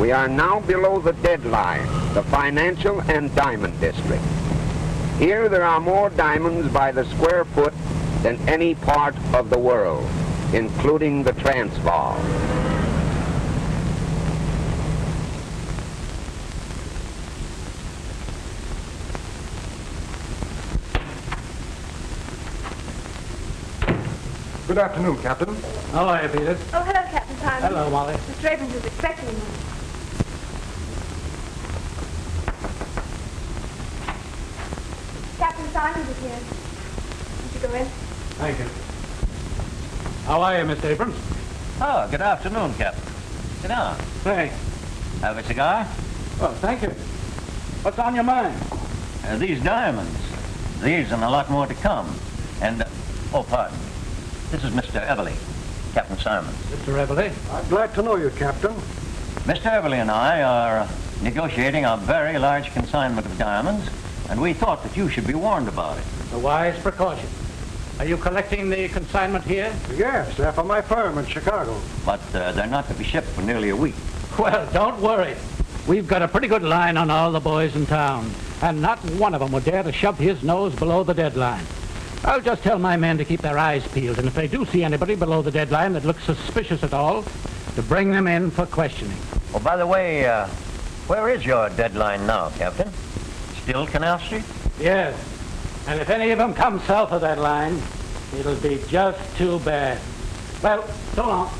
We are now below the deadline, the financial and diamond district. Here there are more diamonds by the square foot than any part of the world, including the Transvaal. Good afternoon, Captain. How are you, Phyllis? Oh, hello, Captain Simon. Hello, Molly. Mr. Abrams is expecting you. Captain Simon is here. Won't you go in? Thank you. How are you, Mr. Abrams? Oh, good afternoon, Captain. Sit down. Thanks. Have a cigar? Oh, thank you. What's on your mind? These diamonds. These and a lot more to come. And, oh, pardon. This is Mr. Everly, Captain Simon. Mr. Everly? I'm glad to know you, Captain. Mr. Everly and I are negotiating a very large consignment of diamonds, and we thought that you should be warned about it. A wise precaution. Are you collecting the consignment here? Yes, they're for my firm in Chicago. But they're not to be shipped for nearly a week. Well, don't worry. We've got a pretty good line on all the boys in town, and not one of them would dare to shove his nose below the deadline. I'll just tell my men to keep their eyes peeled, and if they do see anybody below the deadline that looks suspicious at all, to bring them in for questioning. Oh, by the way, where is your deadline now, Captain? Still Canal Street? Yes, and if any of them come south of that line, it'll be just too bad. Well, so long.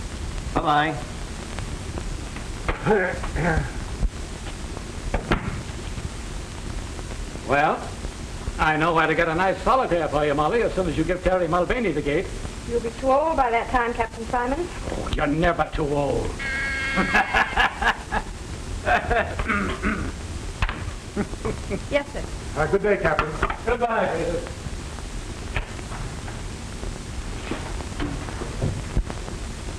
Bye-bye. Well, I know where to get a nice solitaire for you, Molly, as soon as you give Terry Mulvaney the gate. You'll be too old by that time, Captain Simon. Oh, you're never too old. Yes, sir. Good day, Captain. Goodbye.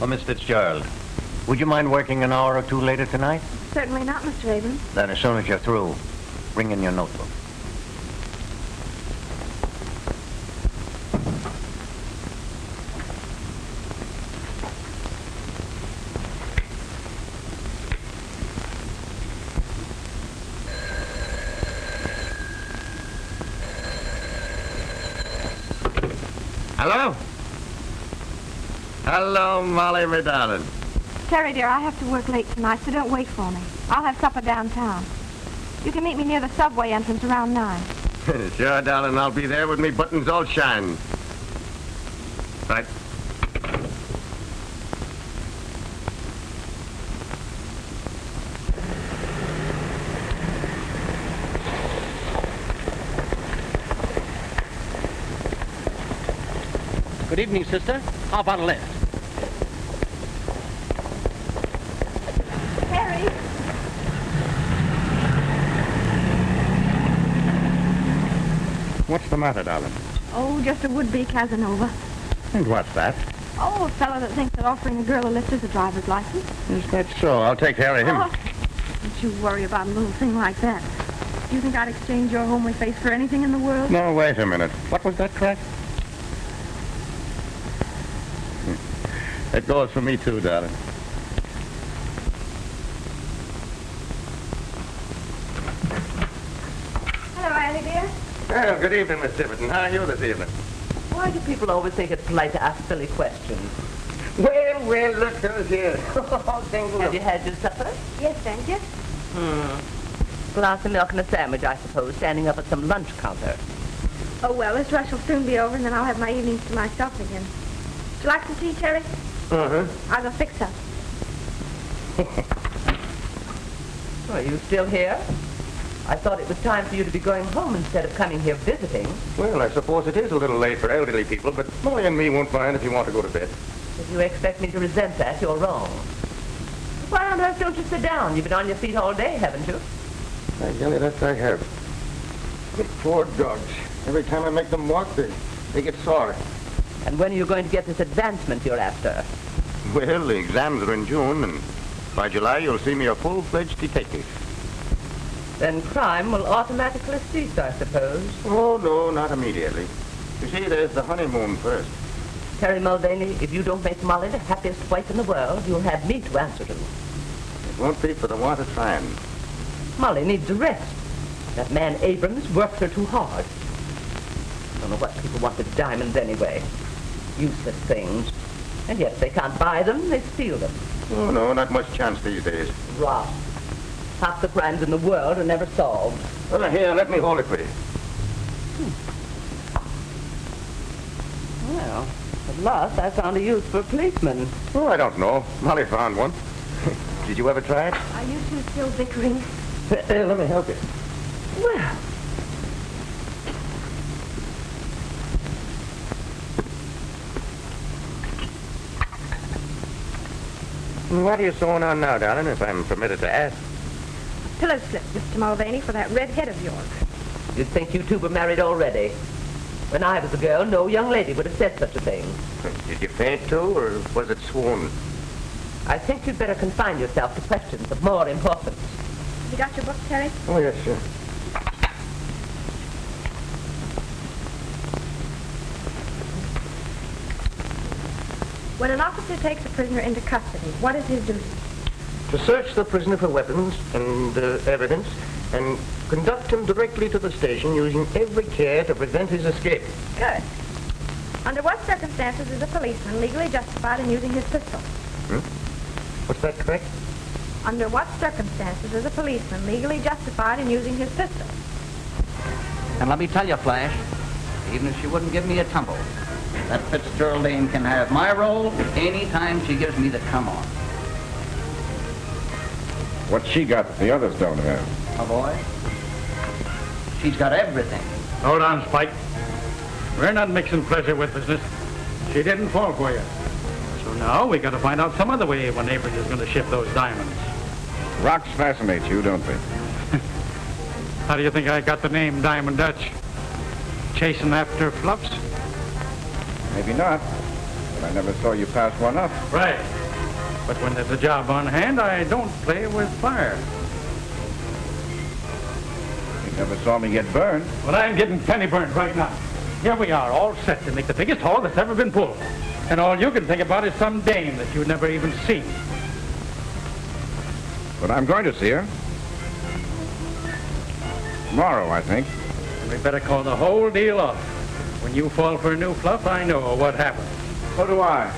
Oh, Miss Fitzgerald, would you mind working an hour or two later tonight? Certainly not, Mr. Abrams. Then as soon as you're through, bring in your notebook. Hello? Hello, Molly, my darling. Terry, dear, I have to work late tonight, so don't wait for me. I'll have supper downtown. You can meet me near the subway entrance around 9. Sure, darling, I'll be there with me buttons all shine. Right. Good evening, sister. How about a lift? Terry! What's the matter, darling? Oh, just a would-be Casanova. And what's that? Oh, a fellow that thinks that offering a girl a lift is a driver's license. Is that so? I'll take care of him. Oh, don't you worry about a little thing like that. Do you think I'd exchange your homely face for anything in the world? No, wait a minute. What was that crack? It goes for me, too, darling. Hello, Annie, dear. Well, good evening, Miss Tiverton. How are you this evening? Why do people always think it's polite to ask silly questions? Well, look who's here. Have you had your supper? Yes, thank you. Glass of milk and a sandwich, I suppose, standing up at some lunch counter. Oh, well, this rush will soon be over, and then I'll have my evenings to myself again. Would you like some tea, Terry? Uh-huh. I'll go fix some. Are you still here? I thought it was time for you to be going home instead of coming here visiting. Well, I suppose it is a little late for elderly people, but Molly and me won't mind if you want to go to bed. If you expect me to resent that, you're wrong. Why on earth don't you sit down? You've been on your feet all day, haven't you? By golly, that I have. The poor dogs. Every time I make them walk, they get sore. And when are you going to get this advancement you're after? Well, the exams are in June, and by July you'll see me a full-fledged detective. Then crime will automatically cease, I suppose. Oh, no, not immediately. You see, there's the honeymoon first. Terry Mulvaney, if you don't make Molly the happiest wife in the world, you'll have me to answer to. It won't be for the want of trying. Molly needs a rest. That man Abrams works her too hard. Don't know what people want with diamonds anyway. Useless things. And yet if they can't buy them, they steal them. Oh, no, not much chance these days. Rot. Half the crimes in the world are never solved. Well, here, let me hold it for you. Well, at last I found a use for a policeman. Oh, I don't know. Molly found one. Did you ever try it? Are you two still bickering? Let me help you. Well, What are you sewing on now, darling, if I'm permitted to ask? Pillow slip, Mr. Mulvaney, for that red head of yours. you'd think you two were married already. When I was a girl, no young lady would have said such a thing. Did you faint too, or was it swoon? I think you'd better confine yourself to questions of more importance. Have you got your book, Terry? Oh, yes, sure. When an officer takes a prisoner into custody, what is his duty? To search the prisoner for weapons and evidence, and conduct him directly to the station using every care to prevent his escape. Good. Under what circumstances is a policeman legally justified in using his pistol? What's that, correct? Under what circumstances is a policeman legally justified in using his pistol? And let me tell you, Flash, even if she wouldn't give me a tumble, that Fitzgerald Dane can have my role any time she gives me the come on. What she got that the others don't have? Oh, boy. She's got everything. Hold on, Spike. We're not mixing pleasure with business. She didn't fall for you. So now we got to find out some other way when Abrams is going to ship those diamonds. Rocks fascinate you, don't they? How do you think I got the name Diamond Dutch? Chasing after fluffs? Maybe not. But I never saw you pass one up. Right. But when there's a job on hand, I don't play with fire. You never saw me get burned. But I'm getting penny burned right now. Here we are, all set to make the biggest haul that's ever been pulled. And all you can think about is some dame that you've never even seen. But I'm going to see her. Tomorrow, I think. And we better call the whole deal off. When you fall for a new fluff, I know what happens. So do I.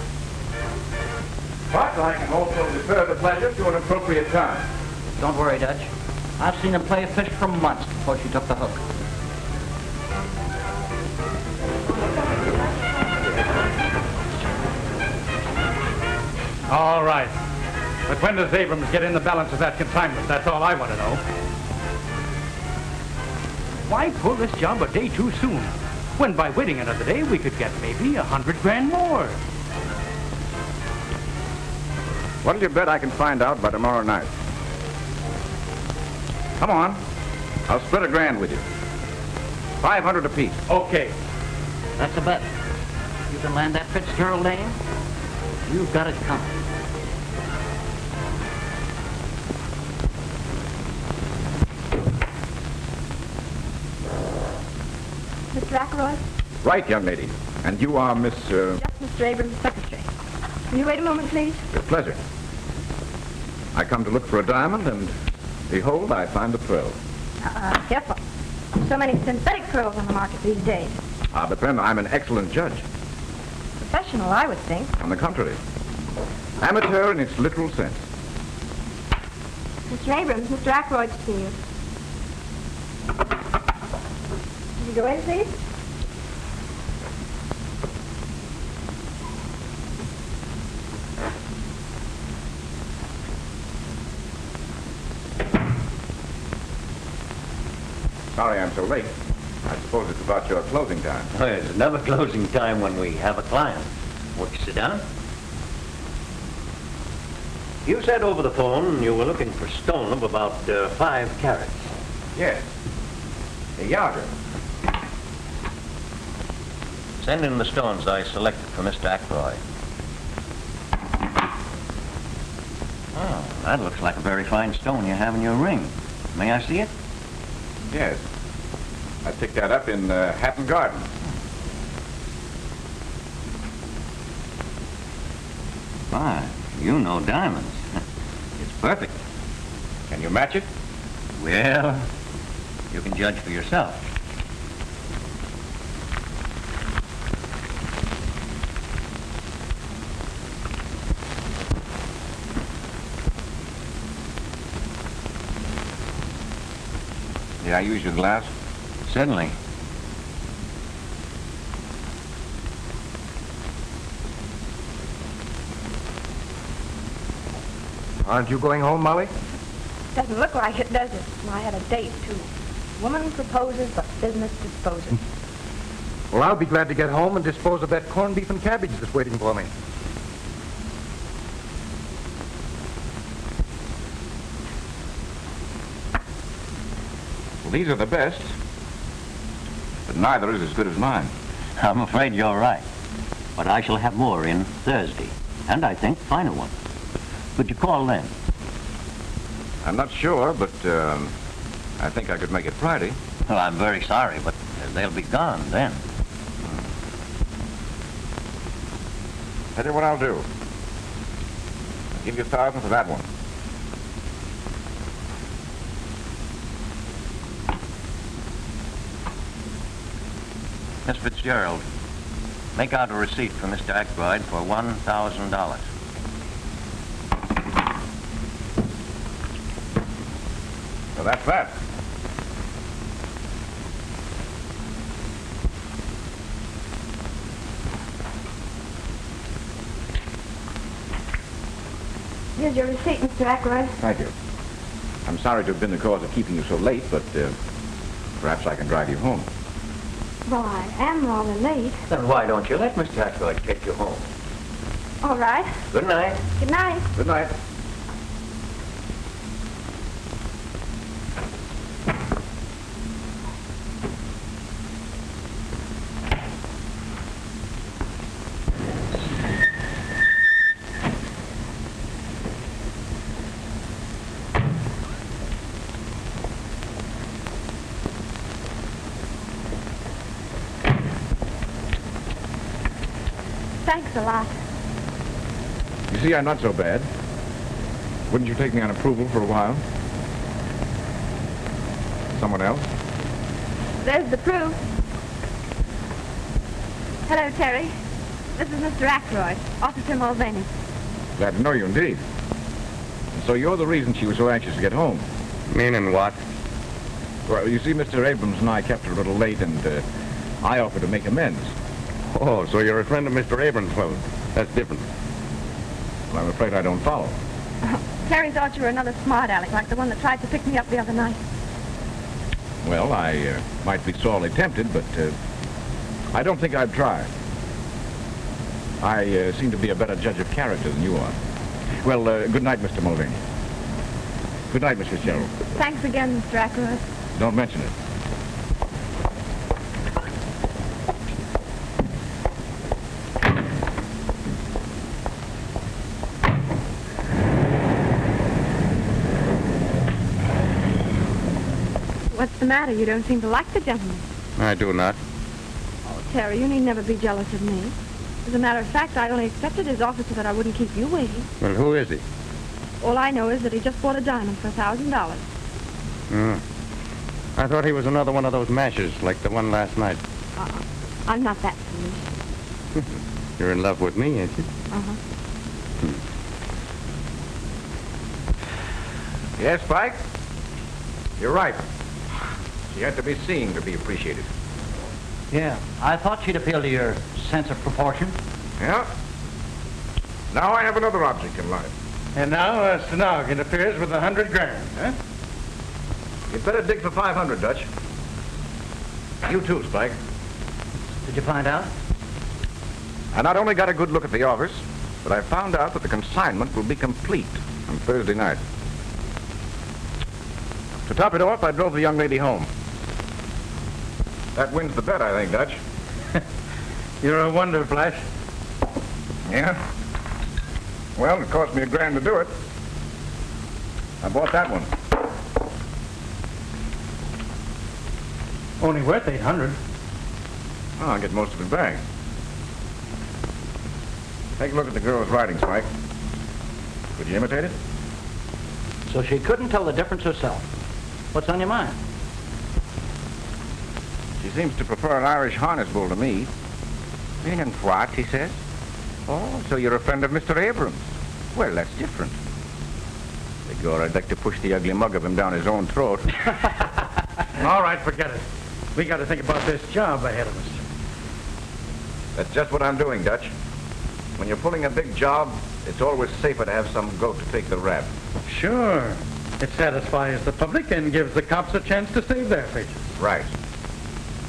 But I can also defer the pleasure to an appropriate time. Don't worry, Dutch. I've seen him play fish for months before she took the hook. All right. But when does Abrams get in the balance of that consignment? That's all I want to know. Why pull this job a day too soon? When by waiting another day, we could get maybe $100 grand more. What'll you bet I can find out by tomorrow night? Come on. I'll split $1 grand with you. 500 apiece. Okay. That's a bet. You can land that Fitzgerald Dane? You've got it coming. Mr. Ackroyd? Right, young lady. And you are Miss, Just Mr. Abrams' secretary. Will you wait a moment, please? With pleasure. I come to look for a diamond, and behold, I find a pearl. Careful. So many synthetic pearls on the market these days. But then I'm an excellent judge. Professional, I would think. On the contrary. Amateur in its literal sense. Mr. Abrams, Mr. Ackroyd to see you. Will you go in, please? Sorry I'm so late. I suppose it's about your closing time. Oh, it's never closing time when we have a client. Won't you sit down? You said over the phone you were looking for stone of about 5 carats. Yes. A yarder. Send in the stones I selected for Mr. Ackroyd. Oh, that looks like a very fine stone you have in your ring. May I see it? Yes. I picked that up in Hatton Garden. My, you know diamonds. It's perfect. Can you match it? Well, you can judge for yourself. May I use your glass? Certainly. Aren't you going home, Molly? Doesn't look like it, does it? I had a date, too. Woman proposes, but business disposes. Well, I'll be glad to get home and dispose of that corned beef and cabbage that's waiting for me. Well, these are the best, but neither is as good as mine. I'm afraid you're right. But I shall have more in Thursday, and I think finer ones. Could you call then? I'm not sure, but I think I could make it Friday. Well, I'm very sorry, but they'll be gone then. Tell you what I'll do. I'll give you 1,000 for that one. Miss Fitzgerald, make out a receipt for Mr. Ackroyd for $1,000. So that's that. Here's your receipt, Mr. Ackroyd. Thank you. I'm sorry to have been the cause of keeping you so late, but perhaps I can drive you home. Well, I am rather late. Then why don't you let Mr. Ackroyd take you home? All right. Good night. Good night. Good night. Thanks a lot. You see, I'm not so bad. Wouldn't you take me on approval for a while? Someone else? There's the proof. Hello, Terry. This is Mr. Ackroyd, Officer Mulvaney. Glad to know you indeed. And so you're the reason she was so anxious to get home. Meaning what? Well, you see, Mr. Abrams and I kept her a little late, and I offered to make amends. Oh, so you're a friend of Mr. Abrams. Well, that's different. Well, I'm afraid I don't follow. Terry thought you were another smart aleck, like the one that tried to pick me up the other night. Well, I might be sorely tempted, but I don't think I'd try. I seem to be a better judge of character than you are. Well, good night, Mr. Mulvaney. Good night, Miss Fitzgerald. Thanks again, Mr. Ackroyd. Don't mention it. What's the matter? You don't seem to like the gentleman. I do not. Oh, Terry, you need never be jealous of me. As a matter of fact, I only accepted his offer so that I wouldn't keep you waiting. Well, who is he? All I know is that he just bought a diamond for $1,000. I thought he was another one of those mashers, like the one last night. I'm not that foolish. You're in love with me, ain't you? Uh-huh. Yes, Spike? You're right. She had to be seen to be appreciated. Yeah, I thought she'd appeal to your sense of proportion. Yeah? Now I have another object in life. And now Stenog interferes with $100 grand, huh? You'd better dig for 500, Dutch. You too, Spike. Did you find out? I not only got a good look at the office, but I found out that the consignment will be complete on Thursday night. To top it off, I drove the young lady home. That wins the bet, I think, Dutch. You're a wonder, Flash. Yeah? Well, it cost me $1 grand to do it. I bought that one. Only worth 800. Oh, I'll get most of it back. Take a look at the girl's writing, Spike. Could you imitate it? So she couldn't tell the difference herself. What's on your mind? She seems to prefer an Irish harness bull to me. Meaning what, he says? Oh, so you're a friend of Mr. Abrams. Well, that's different. Begor, I'd like to push the ugly mug of him down his own throat. All right, forget it. We got to think about this job ahead of us. That's just what I'm doing, Dutch. When you're pulling a big job, it's always safer to have some goat to take the rap. Sure. It satisfies the public and gives the cops a chance to save their faces. Right.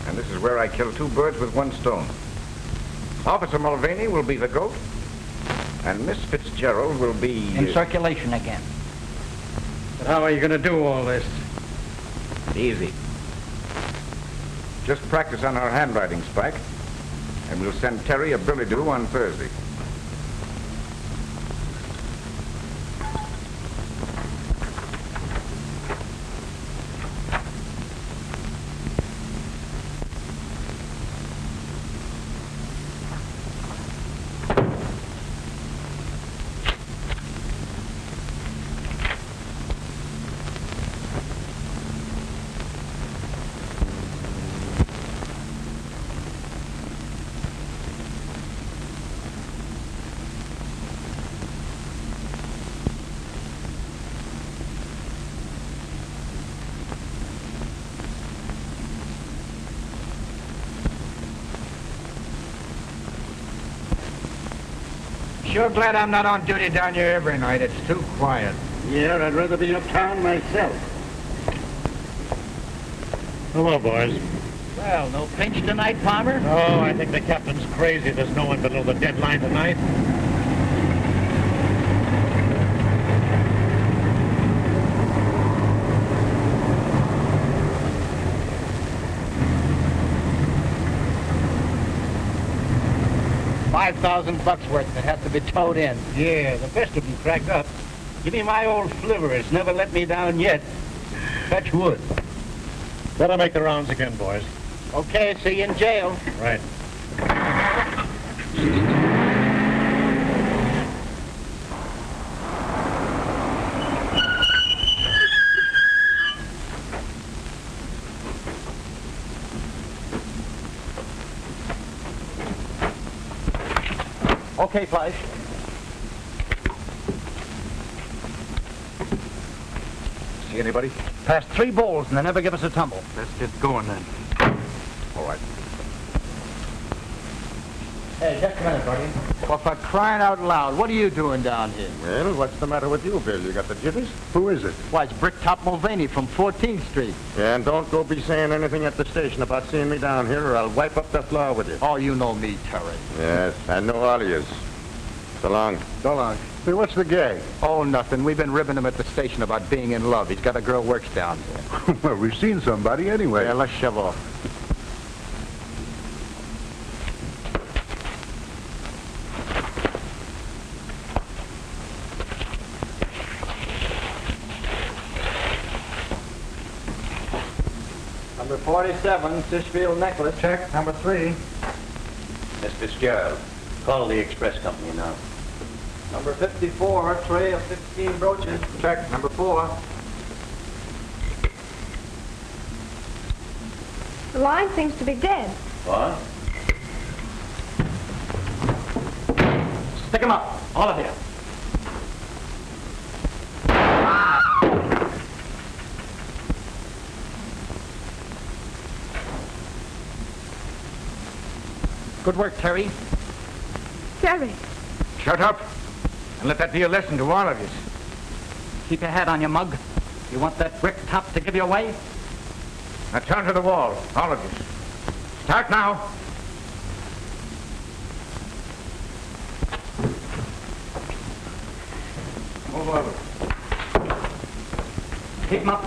And this is where I kill two birds with one stone. Officer Mulvaney will be the goat, and Miss Fitzgerald will be... In circulation again. But how are you going to do all this? Easy. Just practice on our handwriting, Spike, and we'll send Terry a billy-do on Thursday. Sure glad I'm not on duty down here every night. It's too quiet. Yeah, I'd rather be uptown myself. Hello, boys. Well, no pinch tonight, Palmer? Oh, I think the captain's crazy. There's no one below the deadline tonight. $5,000 worth that has to be towed in. Yeah, the best of them cracked up. Give me my old flivver. It's never let me down yet. Fetch wood. Better make the rounds again, boys. Okay, see you in jail. Right. Okay, Flash. See anybody? Passed 3 bowls and they never give us a tumble. Let's get going then. All right. Hey, just a minute, buddy. Well, for crying out loud, what are you doing down here? Well, what's the matter with you, Bill? You got the jitters? Who is it? Why, it's Bricktop Mulvaney from 14th Street. Yeah, and don't go be saying anything at the station about seeing me down here, or I'll wipe up the floor with you. Oh, you know me, Terry. Yes, I know all of yous. So long. So long. Say, what's the gag? Oh, nothing. We've been ribbing him at the station about being in love. He's got a girl works down here. Well, we've seen somebody anyway. Yeah, let's shove off. Number 47, Fishfield necklace. Check. Number 3. Miss Fitzgerald, call the express company now. Number 54, tray of 15 brooches. Check. Number 4. The line seems to be dead. What? Stick 'em up, all of you. Good work, Terry. Terry. Shut up. And let that be a lesson to all of you. Keep your head on your mug. You want that brick top to give you away? Now turn to the wall, all of you. Start now. Move over. Keep 'em up.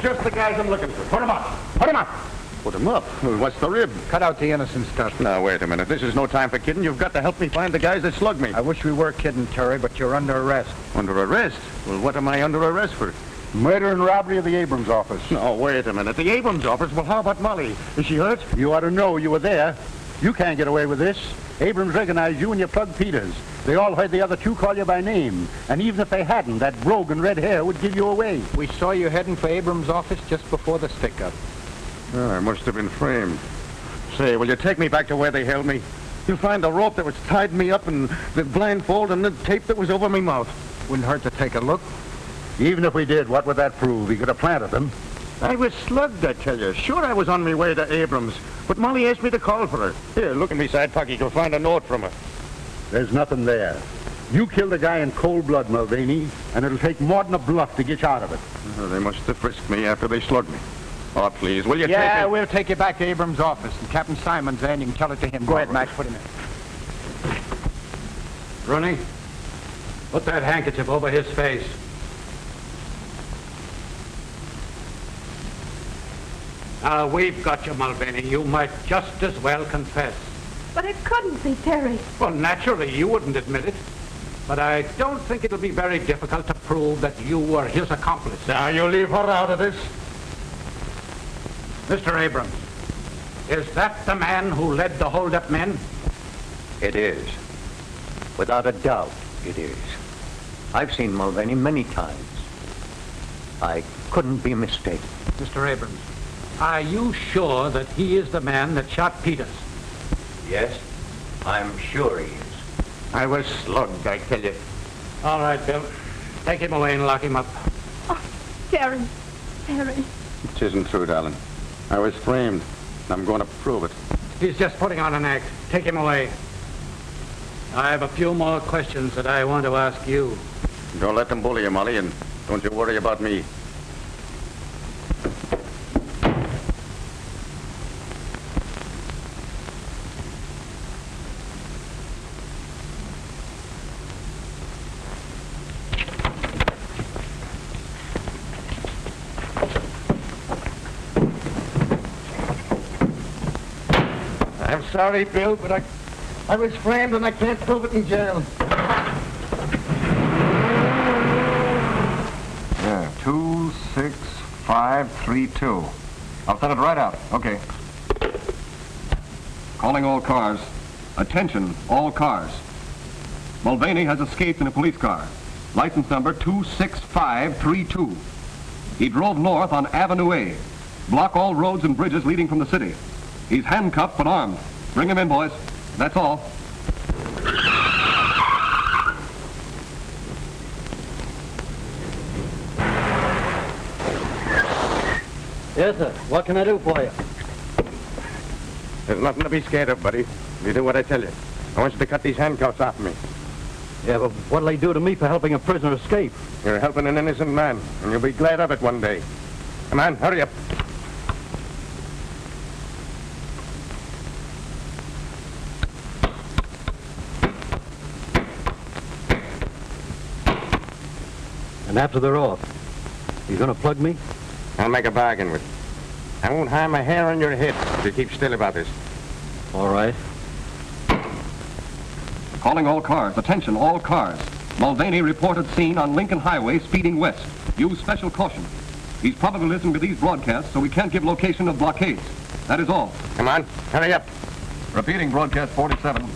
You're just the guys I'm looking for. Put him up. Put him up. Put him up? Well, what's the rib? Cut out the innocent stuff. Now, wait a minute. This is no time for kidding. You've got to help me find the guys that slugged me. I wish we were kidding, Terry, but you're under arrest. Under arrest? Well, what am I under arrest for? Murder and robbery of the Abrams office. No, wait a minute. The Abrams office? Well, how about Molly? Is she hurt? You ought to know you were there. You can't get away with this. Abrams recognized you and your plug Peters. They all heard the other two call you by name. And even if they hadn't, that brogue and red hair would give you away. We saw you heading for Abrams' office just before the stick-up. Oh, I must have been framed. Say, will you take me back to where they held me? You'll find the rope that was tied me up and the blindfold and the tape that was over my mouth. Wouldn't hurt to take a look. Even if we did, what would that prove? He could have planted them. I was slugged, I tell you. Sure, I was on my way to Abrams, but Molly asked me to call for her. Here, look in my side pocket. You'll find a note from her. There's nothing there. You killed a guy in cold blood, Mulvaney, and it'll take more than a bluff to get you out of it. They must have frisked me after they slugged me. Oh, please, will you take Yeah, me? we'll take you back to Abrams' office, and Captain Simon's there, and you can tell it to him. Go ahead, Max, put him in. Rooney, put that handkerchief over his face. Now, we've got you, Mulvaney. You might just as well confess. But it couldn't be Terry. Well, naturally, you wouldn't admit it. But I don't think it'll be very difficult to prove that you were his accomplice. Now, you leave her out of this. Mr. Abrams, is that the man who led the hold-up men? It is. Without a doubt, it is. I've seen Mulvaney many times. I couldn't be mistaken. Mr. Abrams, are you sure that he is the man that shot Peters? Yes, I'm sure he is. I was slugged, I tell you. All right, Bill. Take him away and lock him up. Oh, Terry. Terry. It isn't true, darling. I was framed. I'm going to prove it. He's just putting on an act. Take him away. I have a few more questions that I want to ask you. Don't let them bully you, Molly, and don't you worry about me. I'm sorry, Bill, but I was framed and I can't prove it in jail. Yeah, 26532. I'll set it right out. Okay. Calling all cars. Attention, all cars. Mulvaney has escaped in a police car. License number 26532. He drove north on Avenue A. Block all roads and bridges leading from the city. He's handcuffed but armed. Bring him in, boys. That's all. Yes, sir. What can I do for you? There's nothing to be scared of, buddy. You do what I tell you. I want you to cut these handcuffs off me. Yeah, but what'll they do to me for helping a prisoner escape? You're helping an innocent man, and you'll be glad of it one day. Come on, hurry up. And after they're off, you gonna plug me? I'll make a bargain with you. I won't harm a hair on your head if you keep still about this. All right. Calling all cars. Attention, all cars. Mulvaney reported seen on Lincoln Highway speeding west. Use special caution. He's probably listening to these broadcasts, so we can't give location of blockades. That is all. Come on, hurry up. Repeating broadcast 47.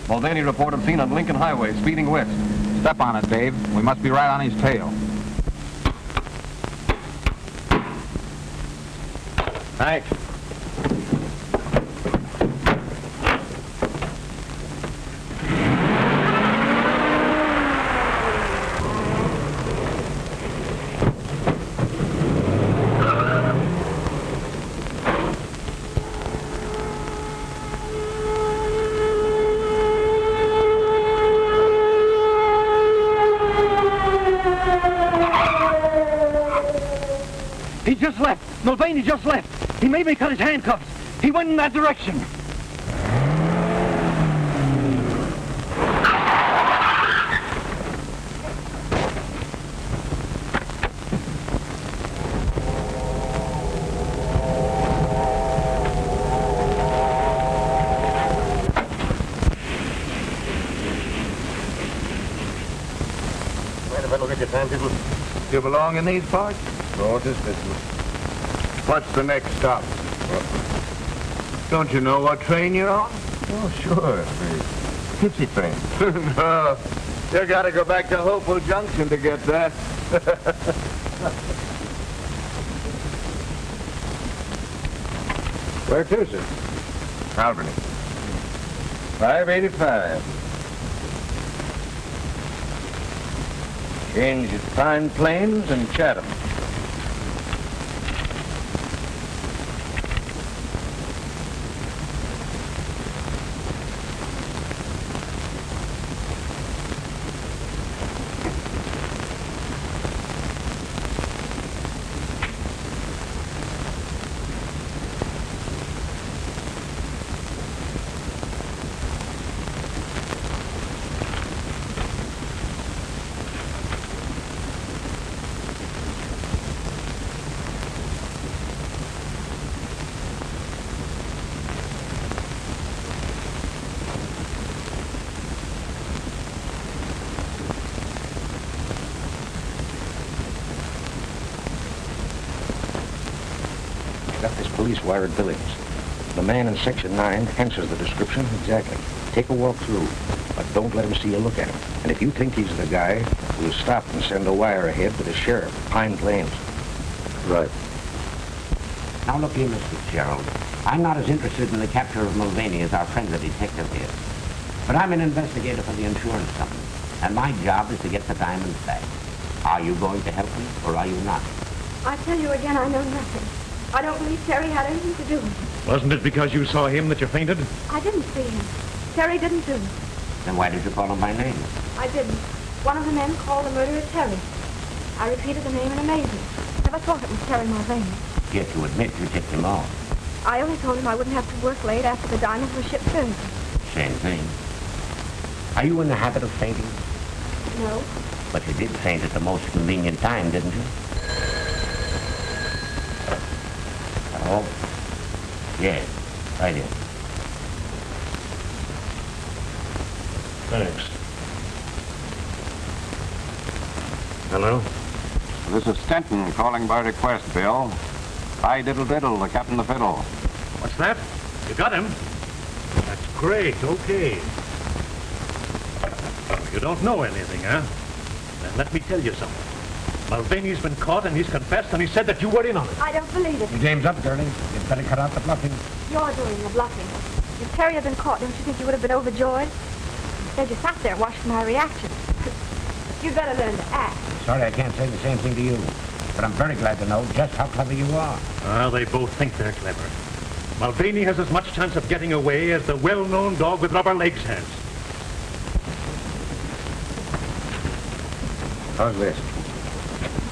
Mulvaney reported seen on Lincoln Highway speeding west. Step on it, Dave. We must be right on his tail. Thanks. He just left. Mulvaney just left. He made me cut his handcuffs. He went in that direction. Look at your timetable. You belong in these parts? No, just business. What's the next stop? Don't you know what train you're on? Oh, sure. The Tipsy train. No. You gotta go back to Hopewell Junction to get that. Where to, sir? Albany. 585. Change at Pine Plains and Chatham. Got this police wired billings. The man in Section 9 answers the description exactly. Take a walk through, but don't let him see you look at him. And if you think he's the guy, we'll stop and send a wire ahead to the sheriff at Pine Plains. Right. Now look here, Mr. Fitzgerald. I'm not as interested in the capture of Mulvaney as our friend the detective is. But I'm an investigator for the insurance company, and my job is to get the diamonds back. Are you going to help me, or are you not? I tell you again, I know nothing. I don't believe Terry had anything to do with it. Wasn't it because you saw him that you fainted? I didn't see him. Terry didn't do it. Then why did you call him by name? I didn't. One of the men called the murderer Terry. I repeated the name in amazement. Never thought it was Terry Mulvaney. Yet you admit you tipped him off. I only told him I wouldn't have to work late after the diamonds were shipped Thursday. Same thing. Are you in the habit of fainting? No. But you did faint at the most convenient time, didn't you? Oh, yes, I did. Thanks. Hello? This is Stenton calling by request, Bill. Hi, diddle diddle, the captain of the fiddle. What's that? You got him? That's great, okay. You don't know anything, huh? Then let me tell you something. Mulvaney's been caught and he's confessed and he said that you were in on it. I don't believe it. Your game's up, girlie. You'd better cut out the bluffing. You're doing the bluffing. If Terry had been caught, don't you think you would have been overjoyed? Instead, you sat there watching my reaction. You'd better learn to act. Sorry I can't say the same thing to you, but I'm very glad to know just how clever you are. Well, they both think they're clever. Mulvaney has as much chance of getting away as the well-known dog with rubber legs has. How's this?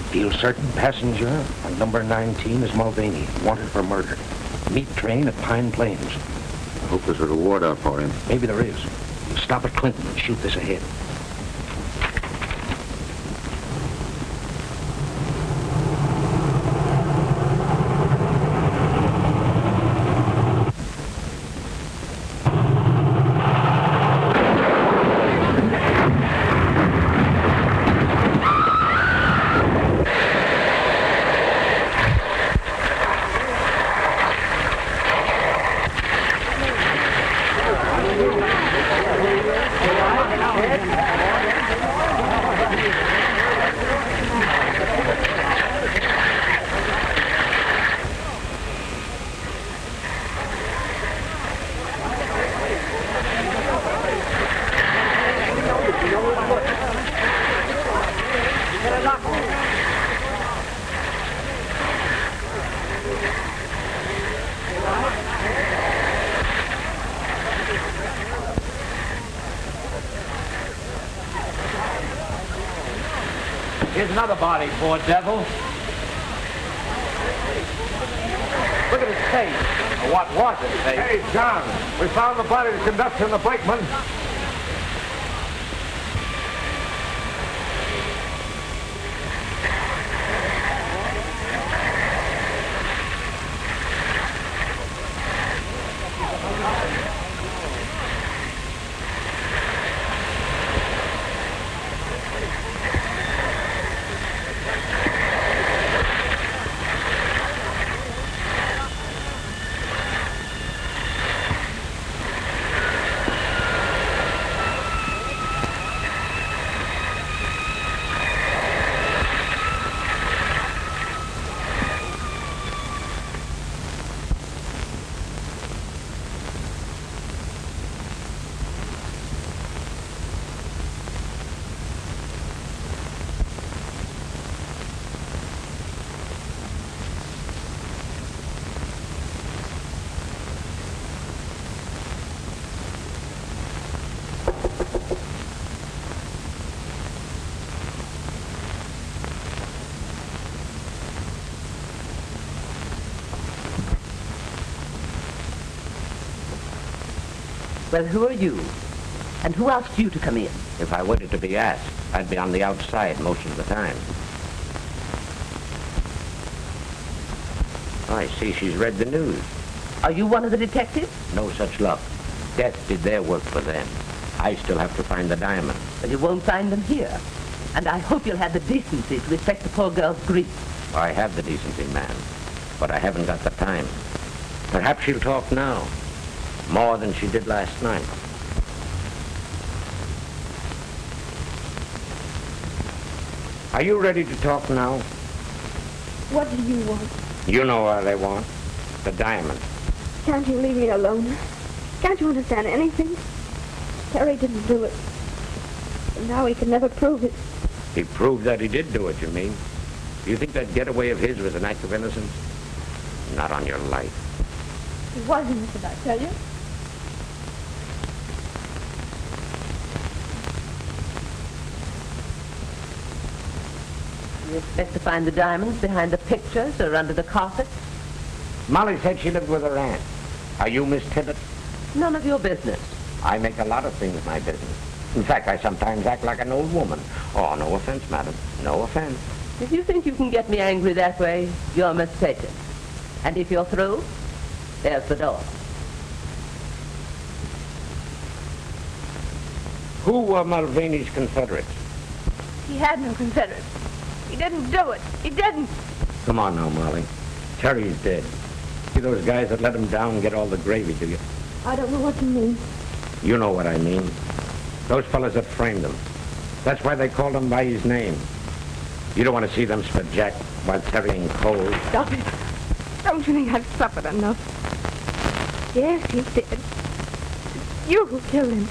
Feel certain passenger on number 19 is Mulvaney, wanted for murder. Meet train at Pine Plains. I hope there's a reward out for him. Maybe there is. We'll stop at Clinton and shoot this ahead. Here's another body, poor devil. Look at his face. Or what was his face? Hey, John, we found the body of the conductor and the brakeman. Well, who are you? And who asked you to come in? If I waited to be asked, I'd be on the outside most of the time. I see she's read the news. Are you one of the detectives? No such luck. Death did their work for them. I still have to find the diamond. But you won't find them here. And I hope you'll have the decency to respect the poor girl's grief. I have the decency, ma'am, but I haven't got the time. Perhaps she'll talk now, more than she did last night. Are you ready to talk now? What do you want? You know what I want. The diamond. Can't you leave me alone? Can't you understand anything? Terry didn't do it. And now he can never prove it. He proved that he did do it, you mean? Do you think that getaway of his was an act of innocence? Not on your life. He was innocent, I tell you. You expect to find the diamonds behind the pictures or under the carpet? Molly said she lived with her aunt. Are you Miss Tibbet? None of your business. I make a lot of things my business. In fact, I sometimes act like an old woman. Oh, no offense, madam. No offense. If you think you can get me angry that way, you're mistaken. And if you're through, there's the door. Who were Mulvaney's Confederates? He had no Confederates. He didn't do it. He didn't. Come on now, Molly. Terry's dead. See those guys that let him down and get all the gravy, do you? I don't know what you mean. You know what I mean. Those fellas that framed him. That's why they called him by his name. You don't want to see them spit Jack while Terry ain't cold. Stop it. Don't you think I've suffered enough? Yes, he did. You who killed him.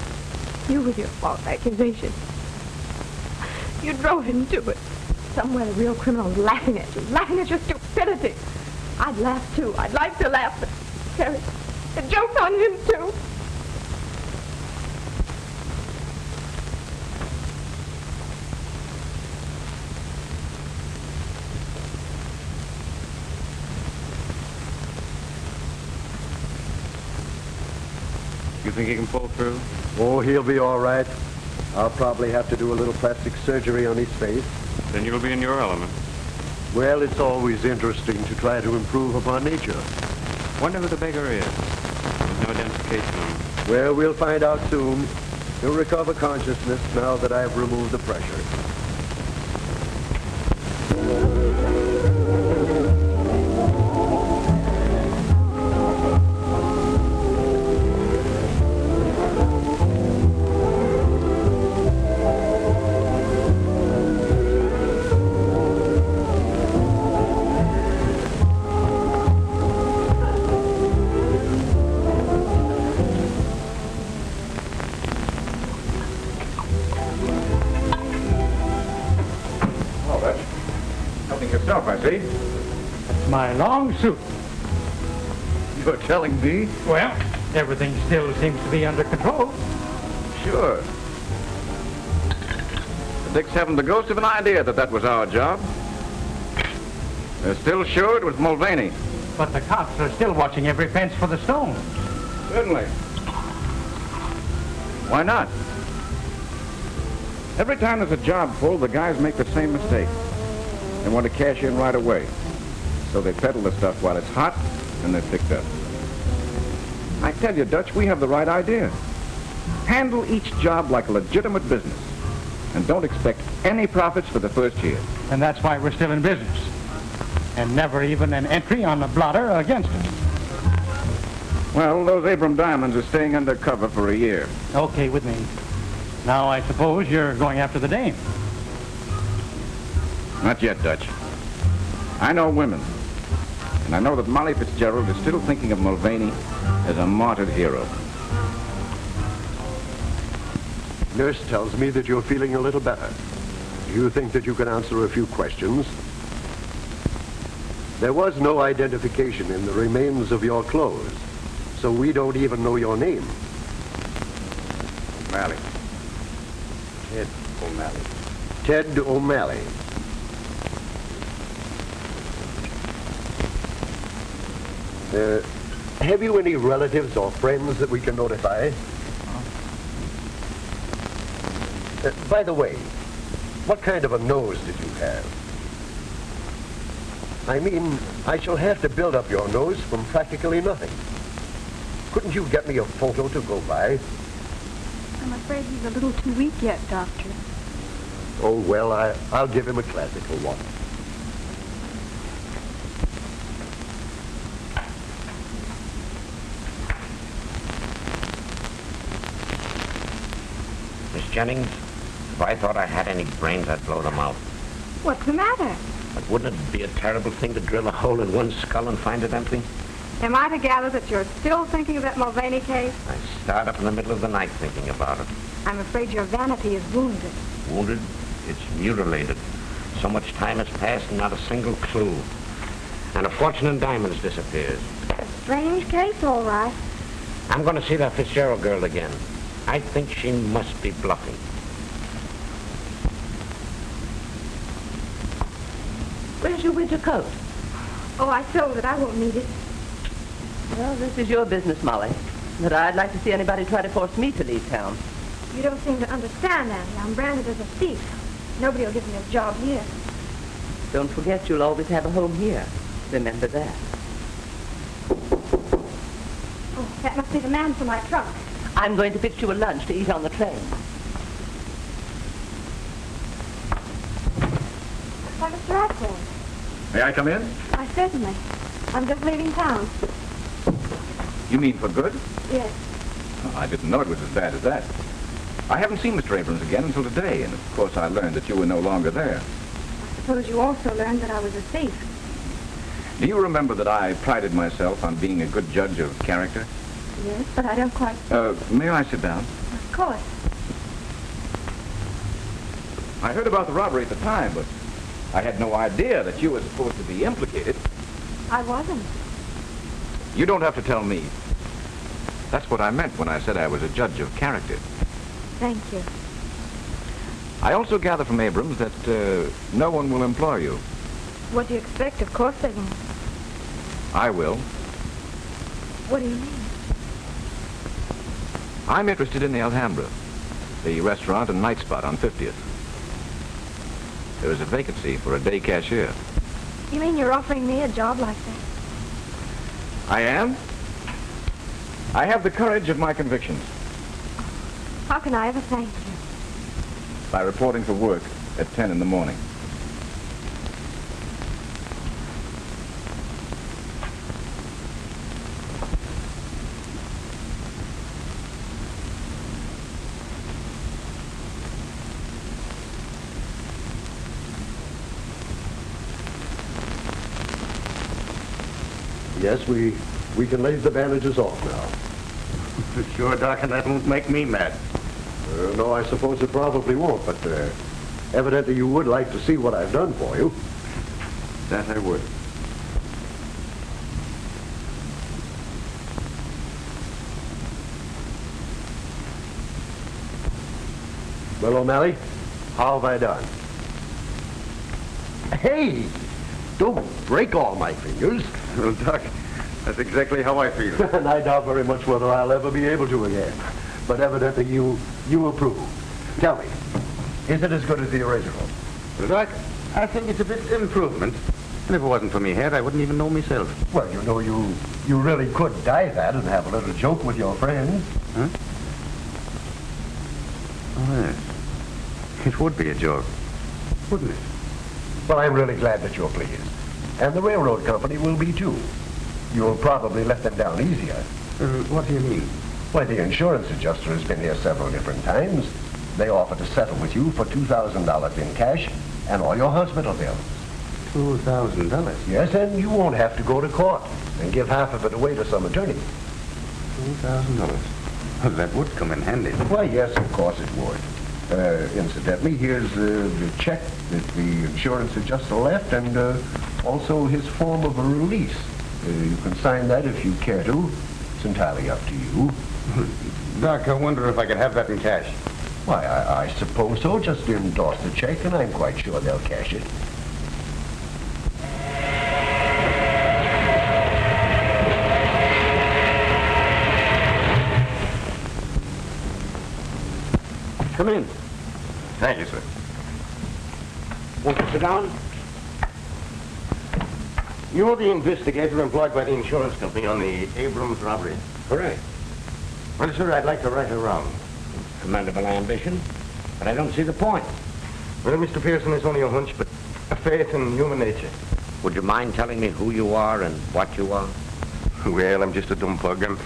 You with your false accusation. You drove him to it. Somewhere the real criminal's laughing at you. Laughing at your stupidity. I'd laugh too. I'd like to laugh, but Terry, the joke's on him too. You think he can pull through? Oh, he'll be all right. I'll probably have to do a little plastic surgery on his face. Then you'll be in your element. Well, it's always interesting to try to improve upon nature. Wonder who the beggar is. There's no identification on him. Well, we'll find out soon. He'll recover consciousness now that I've removed the pressure. I see. It's my long suit. You're telling me? Well, everything still seems to be under control. Sure. The Dicks haven't the ghost of an idea that was our job. They're still sure it was Mulvaney. But the cops are still watching every fence for the stones. Certainly. Why not? Every time there's a job full, the guys make the same mistake. They want to cash in right away. So they peddle the stuff while it's hot, and they're picked up. I tell you, Dutch, we have the right idea. Handle each job like a legitimate business. And don't expect any profits for the first year. And that's why we're still in business. And never even an entry on the blotter against us. Well, those Abram diamonds are staying under cover for a year. Okay with me. Now I suppose you're going after the dame. Not yet, Dutch. I know women. And I know that Molly Fitzgerald is still thinking of Mulvaney as a martyred hero. Nurse tells me that you're feeling a little better. Do you think that you can answer a few questions? There was no identification in the remains of your clothes, so we don't even know your name. O'Malley. Ted O'Malley. Ted O'Malley. Have you any relatives or friends that we can notify? By the way, what kind of a nose did you have? I mean, I shall have to build up your nose from practically nothing. Couldn't you get me a photo to go by? I'm afraid he's a little too weak yet, Doctor. Oh, well, I'll give him a classical one. Miss Jennings, if I thought I had any brains, I'd blow them out. What's the matter? But wouldn't it be a terrible thing to drill a hole in one's skull and find it empty? Am I to gather that you're still thinking of that Mulvaney case? I start up in the middle of the night thinking about it. I'm afraid your vanity is wounded. Wounded? It's mutilated. So much time has passed and not a single clue. And a fortune in diamonds disappears. A strange case, all right. I'm going to see that Fitzgerald girl again. I think she must be bluffing. Where's your winter coat? Oh, I sold it. I won't need it. Well, this is your business, Molly. But I'd like to see anybody try to force me to leave town. You don't seem to understand, Annie. I'm branded as a thief. Nobody will give me a job here. Don't forget you'll always have a home here. Remember that. Oh, that must be the man for my trunk. I'm going to fix you a lunch to eat on the train. Why, Mr. Radford. May I come in? Why, certainly. I'm just leaving town. You mean for good? Yes. Oh, I didn't know it was as bad as that. I haven't seen Mr. Abrams again until today, and of course I learned that you were no longer there. I suppose you also learned that I was a thief. Do you remember that I prided myself on being a good judge of character? Yes, but I don't quite... May I sit down? Of course. I heard about the robbery at the time, but I had no idea that you were supposed to be implicated. I wasn't. You don't have to tell me. That's what I meant when I said I was a judge of character. Thank you. I also gather from Abrams that no one will employ you. What do you expect? Of course they won't. I will. What do you mean? I'm interested in the Alhambra, the restaurant and night spot on 50th. There is a vacancy for a day cashier. You mean you're offering me a job like that? I am? I have the courage of my convictions. How can I ever thank you? By reporting for work at 10 in the morning. Yes, we can leave the bandages off now. Sure, Doc, and that won't make me mad. No, I suppose it probably won't, but evidently you would like to see what I've done for you. That I would. Well, O'Malley, how have I done? Hey! Don't break all my fingers. Well, Doc, that's exactly how I feel. And I doubt very much whether I'll ever be able to again. But evidently you approve. Tell me, is it as good as the original? Well, Doc, I think it's a bit improvement. And if it wasn't for me head, I wouldn't even know myself. Well, you know, you really could dye that and have a little joke with your friends. Huh? Oh, yes. It would be a joke, wouldn't it? Well, I'm really glad that you're pleased. And the railroad company will be, too. You'll probably let them down easier. What do you mean? Why, the insurance adjuster has been here several different times. They offer to settle with you for $2,000 in cash and all your hospital bills. $2,000? Yes, and you won't have to go to court and give half of it away to some attorney. $2,000? Well, that would come in handy. Why, yes, of course it would. Incidentally, here's the check that the insurance adjuster left and also his form of a release. You can sign that if you care to. It's entirely up to you. Doc, I wonder if I could have that in cash. Why, I suppose so. Just endorse the check, and I'm quite sure they'll cash it. Come in. Thank you, sir. Won't you sit down? You're the investigator employed by the insurance company on the Abrams robbery. Correct. Well, sir, I'd like to right her wrong. Commendable ambition, but I don't see the point. Well, Mr. Pearson, it's only a hunch, but a faith in human nature. Would you mind telling me who you are and what you are? Well, I'm just a dumb pug. I'm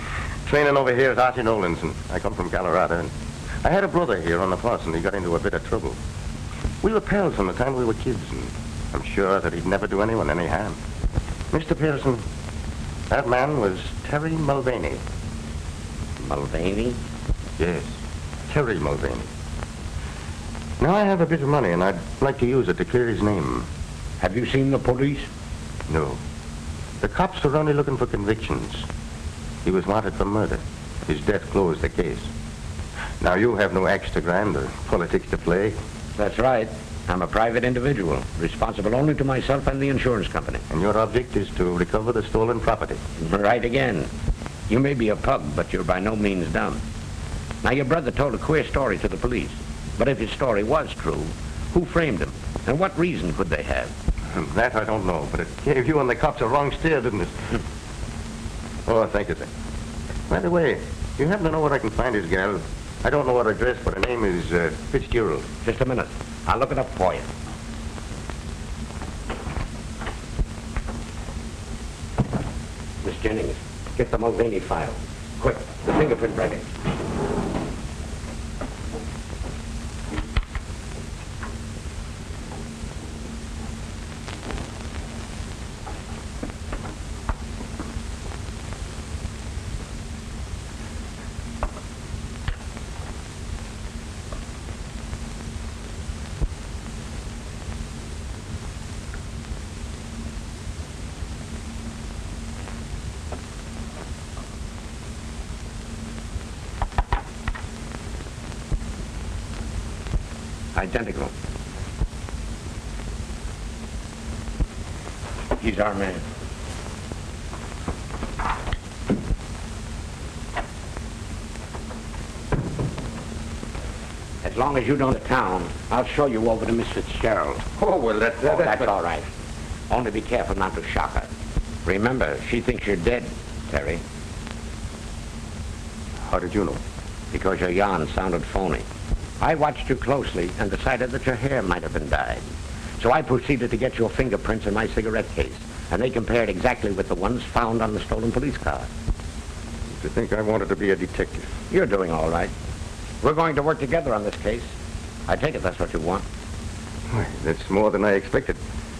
training over here at Archie Nolan's, and I come from Colorado. And I had a brother here on the force, and he got into a bit of trouble. We were pals from the time we were kids, and I'm sure that he'd never do anyone any harm. Mr. Pearson, that man was Terry Mulvaney. Mulvaney? Yes, Terry Mulvaney. Now, I have a bit of money, and I'd like to use it to clear his name. Have you seen the police? No. The cops are only looking for convictions. He was wanted for murder. His death closed the case. Now, you have no axe to grind or politics to play. That's right. I'm a private individual, responsible only to myself and the insurance company. And your object is to recover the stolen property. Right again. You may be a pug, but you're by no means dumb. Now, your brother told a queer story to the police. But if his story was true, who framed him? And what reason could they have? That I don't know, but it gave you and the cops a wrong steer, didn't it? Oh, thank you, sir. By the way, you happen to know where I can find his gal? I don't know her address, but her name is Fitzgerald. Just a minute. I'll look it up for you. Miss Jennings, get the Mulvaney file. Quick, the fingerprint record. Identical. He's our man. As long as you know the town, I'll show you over to Miss Fitzgerald. Oh, well, that's all right. Only be careful not to shock her. Remember, she thinks you're dead, Terry. How did you know? Because your yarn sounded phony. I watched you closely and decided that your hair might have been dyed. So I proceeded to get your fingerprints in my cigarette case, and they compared exactly with the ones found on the stolen police car. To think I wanted to be a detective. You're doing all right. We're going to work together on this case. I take it that's what you want. Why, that's more than I expected.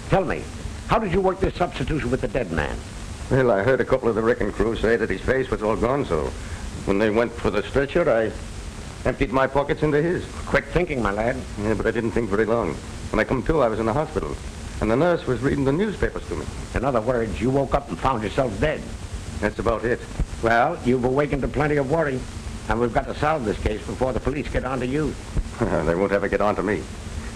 Tell me, how did you work this substitution with the dead man? Well, I heard a couple of the wrecking crew say that his face was all gone, so when they went for the stretcher, I emptied my pockets into his. Quick thinking, my lad. Yeah, but I didn't think very long. When I come to, I was in the hospital, and the nurse was reading the newspapers to me. In other words, you woke up and found yourself dead. That's about it. Well, you've awakened to plenty of worry, and we've got to solve this case before the police get on to you. They won't ever get on to me,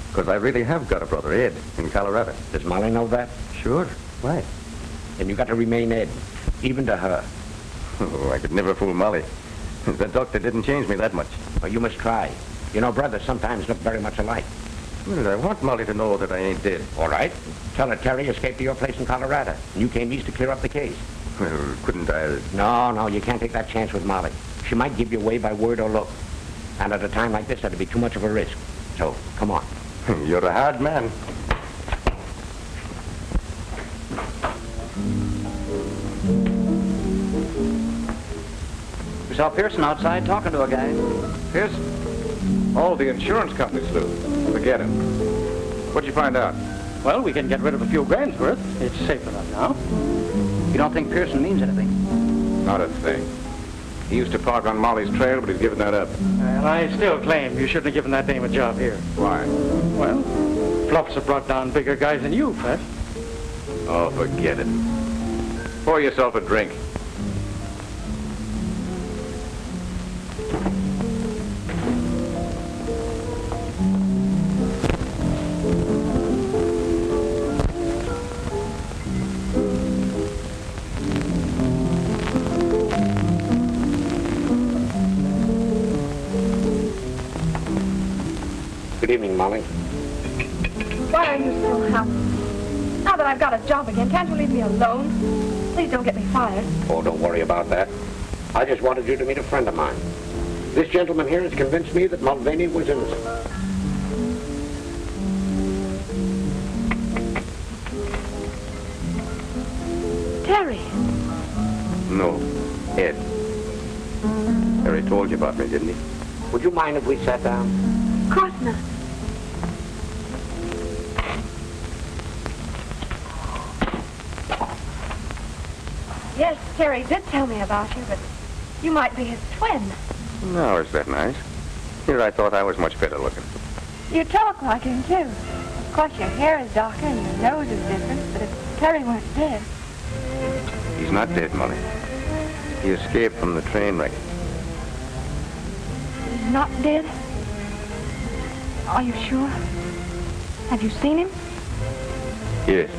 because I really have got a brother, Ed, in Colorado. Does Molly know that? Sure. Why? Then you got to remain Ed, even to her. Oh, I could never fool Molly. The doctor didn't change me that much. Well, you must try. You know, brothers sometimes look very much alike. Well, I want Molly to know that I ain't dead. All right. Tell her Terry escaped to your place in Colorado, and you came east to clear up the case. Well, couldn't I? No, you can't take that chance with Molly. She might give you away by word or look. And at a time like this, that'd be too much of a risk. So, come on. You're a hard man. We saw Pearson outside talking to a guy. Pearson? Oh, the insurance company sleuth. Forget him. What'd you find out? Well, we can get rid of a few grand's worth. It's safe enough now. You don't think Pearson means anything? Not a thing. He used to park on Molly's trail, but he's given that up. And I still claim you shouldn't have given that dame a job here. Why? Well, Fluffs have brought down bigger guys than you, Fred. Oh, forget it. Pour yourself a drink. Good evening, Molly. Why are you so happy? Now that I've got a job again, can't you leave me alone? Please don't get me fired. Oh, don't worry about that. I just wanted you to meet a friend of mine. This gentleman here has convinced me that Mulvaney was innocent. Terry. No, Ed. Harry told you about me, didn't he? Would you mind if we sat down? Of course not. Yes, Terry did tell me about you, but you might be his twin. No, is that nice? Here I thought I was much better looking. You talk like him, too. Of course, your hair is darker and your nose is different, but if Terry weren't dead... He's not dead, Molly. He escaped from the train wreck. He's not dead? Are you sure? Have you seen him? Yes.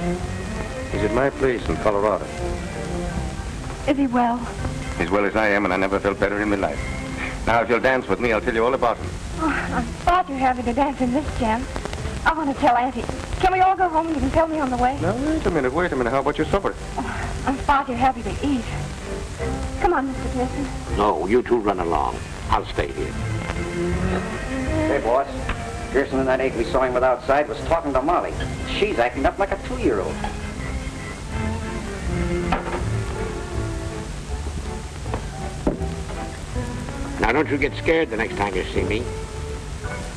He's at my place in Colorado. Is he well? As well as I am, and I never felt better in my life. Now, if you'll dance with me, I'll tell you all about him. Oh, I'm far too happy to dance in this jam. I want to tell Auntie. Can we all go home and you can tell me on the way? Now, wait a minute. How about your supper? Oh, I'm far too happy to eat. Come on, Mr. Pearson. No, you two run along. I'll stay here. Hey, boss. Pearson and that ape we saw him with outside was talking to Molly. She's acting up like a 2-year-old. Now, don't you get scared the next time you see me.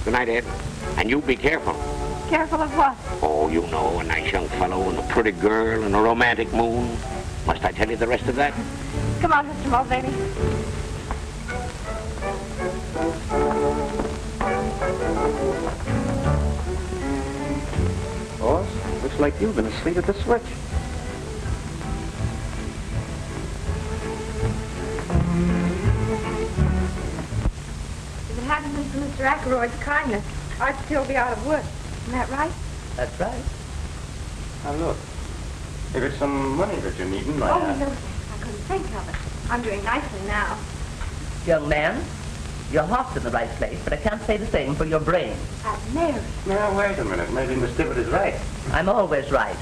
Good night, Ed. And you be careful. Careful of what? Oh, you know, a nice young fellow and a pretty girl and a romantic moon. Must I tell you the rest of that? Come on, Mr. Mulvaney. Boss, looks like you've been asleep at the switch. If it hadn't been for Mr. Ackroyd's kindness, I'd still be out of work. Isn't that right? That's right. Now, look. If it's some money that you're needing, No, thanks. I couldn't think of it. I'm doing nicely now. Young man, your heart's in the right place, but I can't say the same for your brain. I'm married. Now, wait a minute. Maybe Miss Tibbet is right. I'm always right.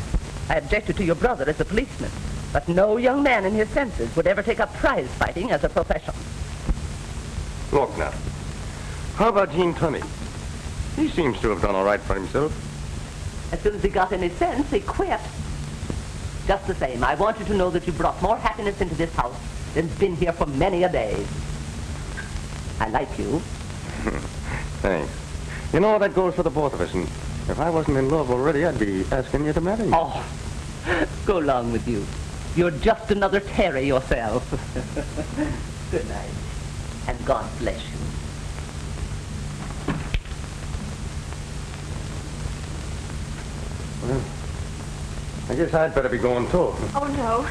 I objected to your brother as a policeman, but no young man in his senses would ever take up prize fighting as a profession. Look now. How about Gene Tunney? He seems to have done all right for himself. As soon as he got any sense, he quit. Just the same, I want you to know that you brought more happiness into this house than's been here for many a day. I like you. Thanks. You know, that goes for the both of us, and if I wasn't in love already, I'd be asking you to marry me. Oh, go along with you. You're just another Terry yourself. Good night, and God bless you. Well, I guess I'd better be going, too. Oh, no.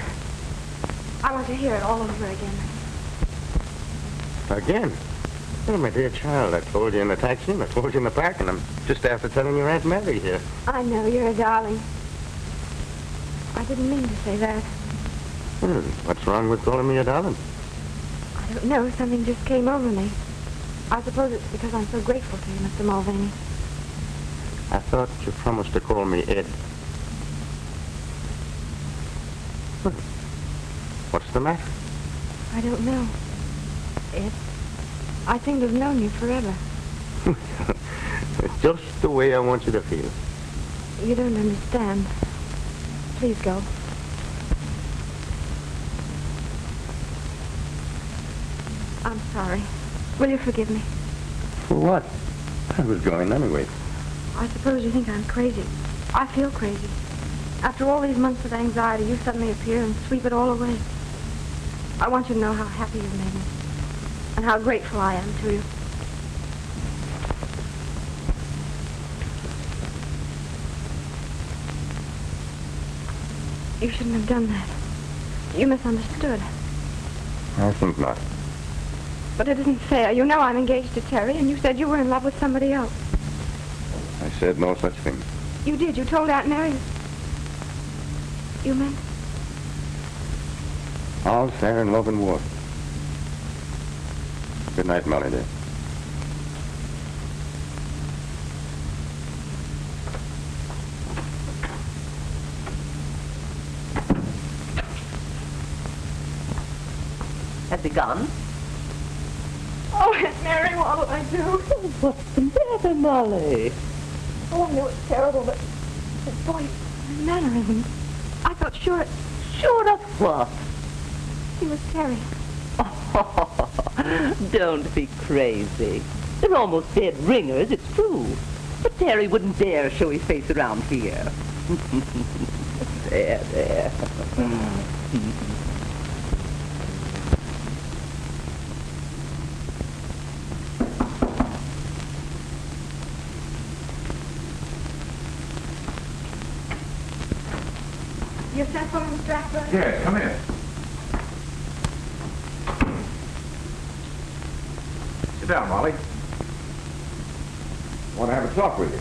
I want to hear it all over again. Again? Oh, my dear child, I told you in the taxi, and I told you in the park, and I'm just after telling your Aunt Mary here. I know, you're a darling. I didn't mean to say that. Well, what's wrong with calling me a darling? I don't know, something just came over me. I suppose it's because I'm so grateful to you, Mr. Mulvaney. I thought you promised to call me Ed. What's the matter? I don't know. Ed, I seem to have known you forever. It's just the way I want you to feel. You don't understand. Please go. I'm sorry. Will you forgive me? For what? I was going anyway. I suppose you think I'm crazy. I feel crazy. After all these months of anxiety, you suddenly appear and sweep it all away. I want you to know how happy you've made me, and how grateful I am to you. You shouldn't have done that. You misunderstood. I think not. But it isn't fair. You know I'm engaged to Terry, and you said you were in love with somebody else. I said no such thing. You did. You told Aunt Mary. You meant? All fair in love and war. Good night, Molly, dear. gun. Oh, Aunt Mary, what will I do? Oh, what's the matter, Molly? Oh, I know it's terrible, but his voice, his mannerisms, I felt sure it... Sure of what? He was Terry. Oh, don't be crazy. They're almost dead ringers, it's true. But Terry wouldn't dare show his face around here. There. You sent for me, Mr. Ackroyd? Yes, come in. Sit down, Molly. I want to have a talk with you.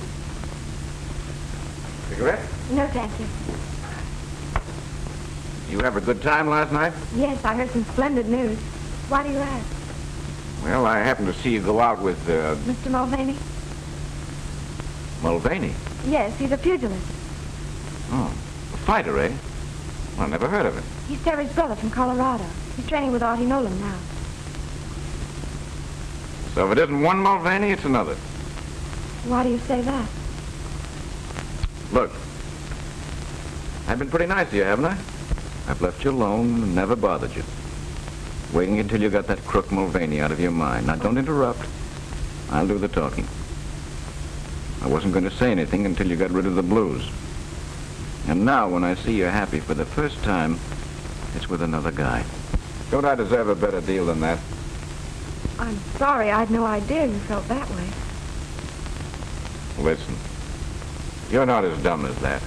Cigarette? No, thank you. You have a good time last night? Yes, I heard some splendid news. Why do you ask? Well, I happened to see you go out with, Mr. Mulvaney? Mulvaney. Yes, he's a pugilist. Oh, a fighter, eh? Well, I never heard of him. He's Terry's brother from Colorado. He's training with Artie Nolan now. So if it isn't one Mulvaney, it's another. Why do you say that? Look, I've been pretty nice to you, haven't I? I've left you alone and never bothered you. Waiting until you got that crook Mulvaney out of your mind. Now, don't interrupt. I'll do the talking. I wasn't going to say anything until you got rid of the blues. And now, when I see you're happy for the first time, it's with another guy. Don't I deserve a better deal than that? I'm sorry, I had no idea you felt that way. Listen, you're not as dumb as that.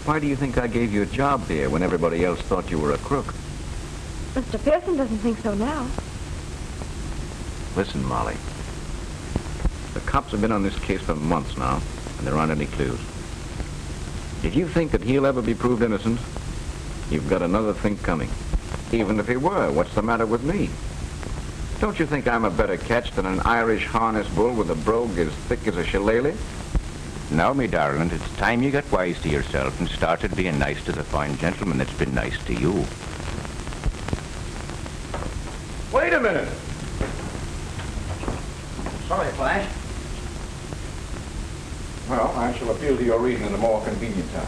Why do you think I gave you a job here when everybody else thought you were a crook? Mr. Pearson doesn't think so now. Listen, Molly. The cops have been on this case for months now, and there aren't any clues. If you think that he'll ever be proved innocent, you've got another think coming. Even if he were, what's the matter with me? Don't you think I'm a better catch than an Irish harness bull with a brogue as thick as a shillelagh? Now, me darling, it's time you got wise to yourself and started being nice to the fine gentleman that's been nice to you. Wait a minute. Sorry, Flash. Well, I shall appeal to your reason at a more convenient time.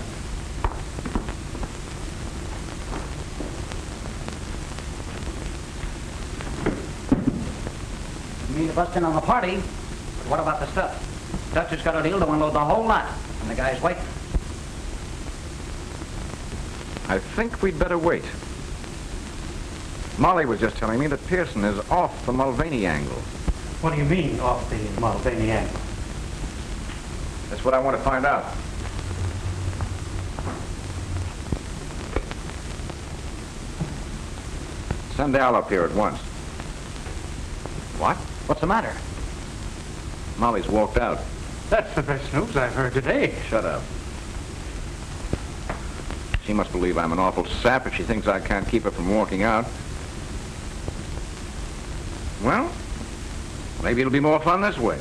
You mean to bust in on the party? But what about the stuff? Dutcher's got a deal to unload the whole lot, and the guy's waiting. I think we'd better wait. Molly was just telling me that Pearson is off the Mulvaney angle. What do you mean, off the Mulvaney angle? That's what I want to find out. Send Al up here at once. What? What's the matter? Molly's walked out. That's the best news I've heard today. Shut up. She must believe I'm an awful sap if she thinks I can't keep her from walking out. Well, maybe it'll be more fun this way.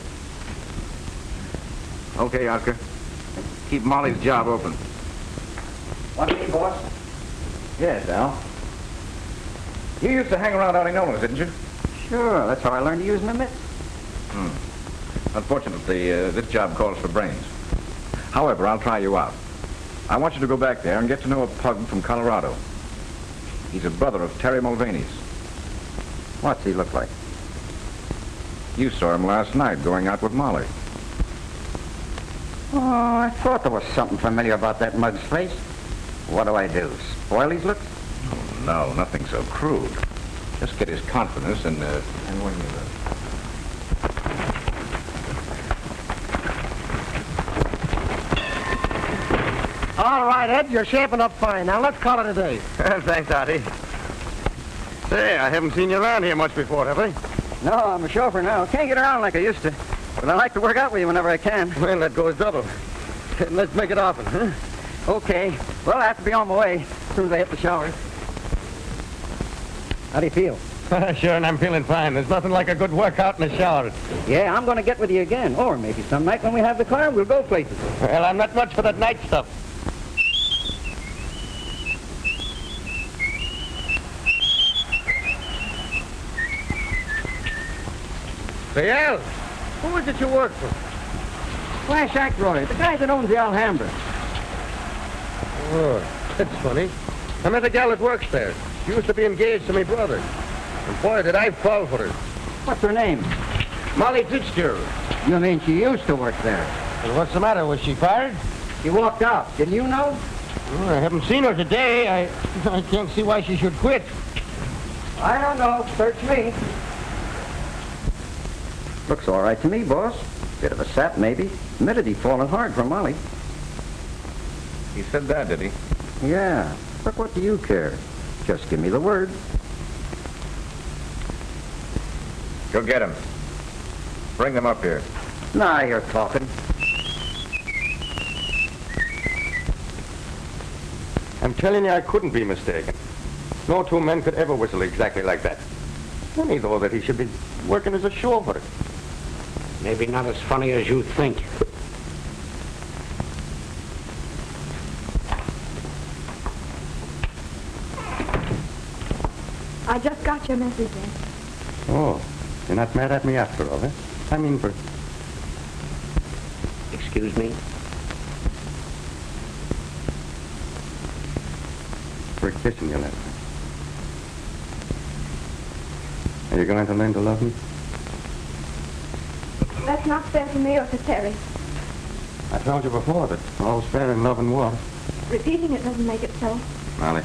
Okay, Oscar. Keep Molly's job open. What do you mean, boss? Yes, Al. You used to hang around Artie Nolan's, didn't you? Sure, that's how I learned to use my mitts. Unfortunately, this job calls for brains. However, I'll try you out. I want you to go back there and get to know a pug from Colorado. He's a brother of Terry Mulvaney's. What's he look like? You saw him last night going out with Molly. Oh, I thought there was something familiar about that mug's face. What do I do? Spoil his looks? Oh, no, nothing so crude. Just get his confidence and when you... All right, Ed, you're shaping up fine. Now, let's call it a day. Thanks, Artie. Say, I haven't seen you around here much before, have I? No, I'm a chauffeur now. Can't get around like I used to. But I like to work out with you whenever I can. Well, that goes double. Let's make it often, huh? Okay. Well, I have to be on my way as soon as I hit the shower. How do you feel? Sure, and I'm feeling fine. There's nothing like a good workout in the shower. Yeah, I'm going to get with you again. Or maybe some night when we have the car, we'll go places. Well, I'm not much for that night stuff. Say, Al, who is it you work for? Flash Ackroyd, the guy that owns the Alhambra. Oh, that's funny. I met a gal that works there. She used to be engaged to my brother. And boy, did I fall for her. What's her name? Molly Fitzgerald. You mean she used to work there? And what's the matter? Was she fired? She walked out. Didn't you know? Well, I haven't seen her today. I can't see why she should quit. I don't know. Search me. Looks all right to me, boss. Bit of a sap, maybe. Admitted he'd fallen hard for Molly. He said that, did he? Yeah. But what do you care? Just give me the word. Go get him. Bring them up here. Nah, you're talking. I'm telling you, I couldn't be mistaken. No two men could ever whistle exactly like that. Funny, though, that he should be working as a chauffeur. Maybe not as funny as you think. I just got your message, Ed. Oh, you're not mad at me after all, eh? I mean, for... Excuse me? For kissing you last night. Are you going to learn to love me? That's not fair to me or to Terry. I told you before that all's fair in love and war. Repeating it doesn't make it so. Molly,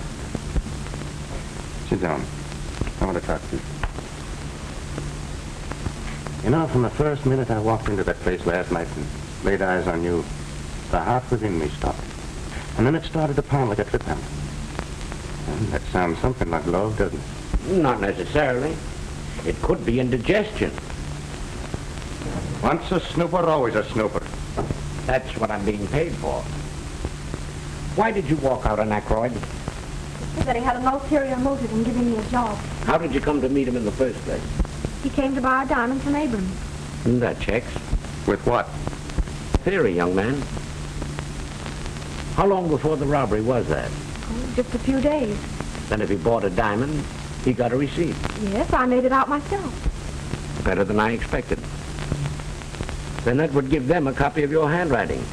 sit down. I want to talk to you. You know, from the first minute I walked into that place last night and laid eyes on you, the heart within me stopped. And then it started to pound like a trip hammer. And that sounds something like love, doesn't it? Not necessarily. It could be indigestion. Once a snooper, always a snooper. That's what I'm being paid for. Why did you walk out on Ackroyd? He said that he had an ulterior motive in giving me a job. How did you come to meet him in the first place? He came to buy a diamond from Abrams. That checks. With what? Theory, young man. How long before the robbery was that? Oh, just a few days. Then if he bought a diamond, he got a receipt. Yes, I made it out myself. Better than I expected. Then that would give them a copy of your handwriting.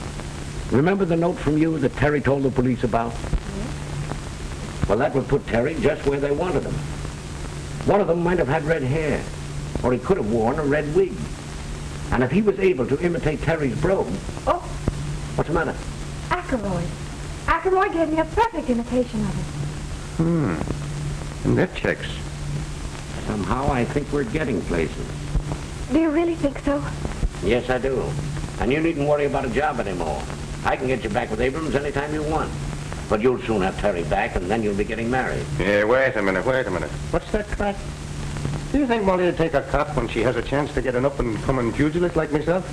Remember the note from you that Terry told the police about? Yes. Well, that would put Terry just where they wanted him. One of them might have had red hair, or he could have worn a red wig. And if he was able to imitate Terry's brogue... Oh! What's the matter? Ackroyd. Ackroyd gave me a perfect imitation of it. And that checks. Somehow I think we're getting places. Do you really think so? Yes, I do. And you needn't worry about a job anymore. I can get you back with Abrams anytime you want. But you'll soon have Terry back, and then you'll be getting married. Yeah, wait a minute. What's that crack? Do you think Molly would take a cop when she has a chance to get an up-and-coming pugilist like myself?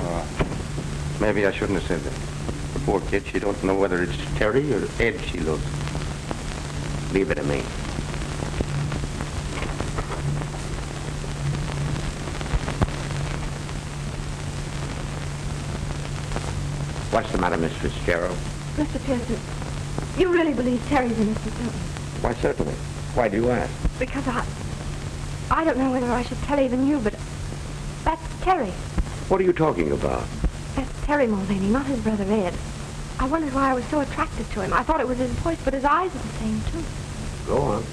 Oh, maybe I shouldn't have said that. The poor kid, she don't know whether it's Terry or Ed she loves. Leave it to me. What's the matter, Miss Fitzgerald? Mr. Pearson, you really believe Terry's innocent, don't you? Why, certainly. Why do you ask? Because I don't know whether I should tell even you, but that's Terry. What are you talking about? That's Terry Mulvaney, not his brother Ed. I wondered why I was so attracted to him. I thought it was his voice, but his eyes are the same, too. Go on.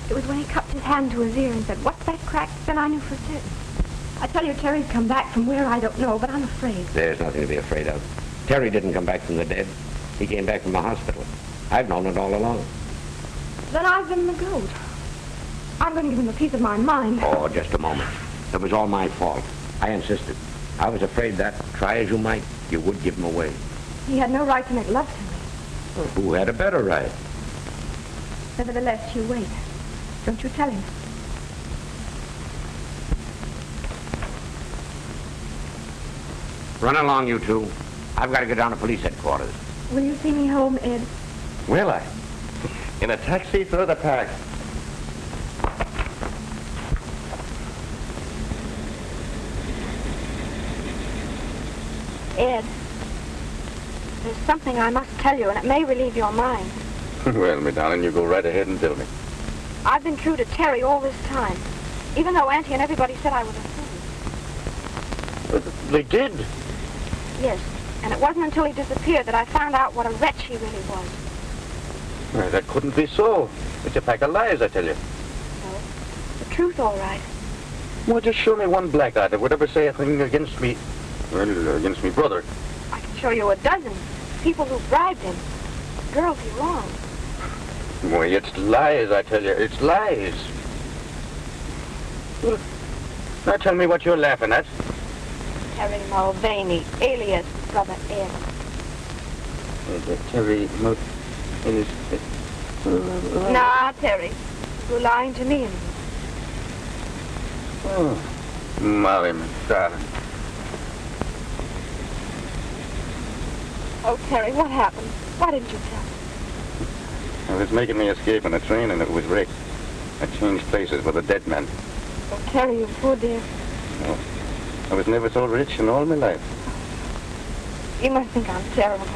It was when he cupped his hand to his ear and said, "What's that crack?" Then I knew for certain. I tell you, Terry's come back from where I don't know, but I'm afraid. There's nothing to be afraid of. Terry didn't come back from the dead. He came back from the hospital. I've known it all along. Then I've been the goat. I'm going to give him a piece of my mind. Oh, just a moment. It was all my fault. I insisted. I was afraid that, try as you might, you would give him away. He had no right to make love to me. Well, who had a better right? Nevertheless, you wait. Don't you tell him. Run along, you two. I've got to get down to police headquarters. Will you see me home, Ed? Will I? In a taxi through the park. Ed, there's something I must tell you, and it may relieve your mind. Well, my darling, you go right ahead and tell me. I've been true to Terry all this time, even though Auntie and everybody said I was a fool. They did? Yes, and it wasn't until he disappeared that I found out what a wretch he really was. Well, that couldn't be so. It's a pack of lies, I tell you. No, the truth, all right. Well, just show me one black eye that would ever say a thing against me, well, against me brother. I can show you a dozen. People who bribed him. Girls he wronged. Why, it's lies, I tell you. It's lies. Well, now tell me what you're laughing at. Terry Mulvaney, alias Brother Ed. Terry Nah, Terry. You're lying to me. Oh, Molly, my darling. Oh, Terry, what happened? Why didn't you tell me? I was making me escape on a train and it was wrecked. I changed places with a dead man. Oh, Terry, you poor dear. Oh, I was never so rich in all my life. You must think I'm terrible.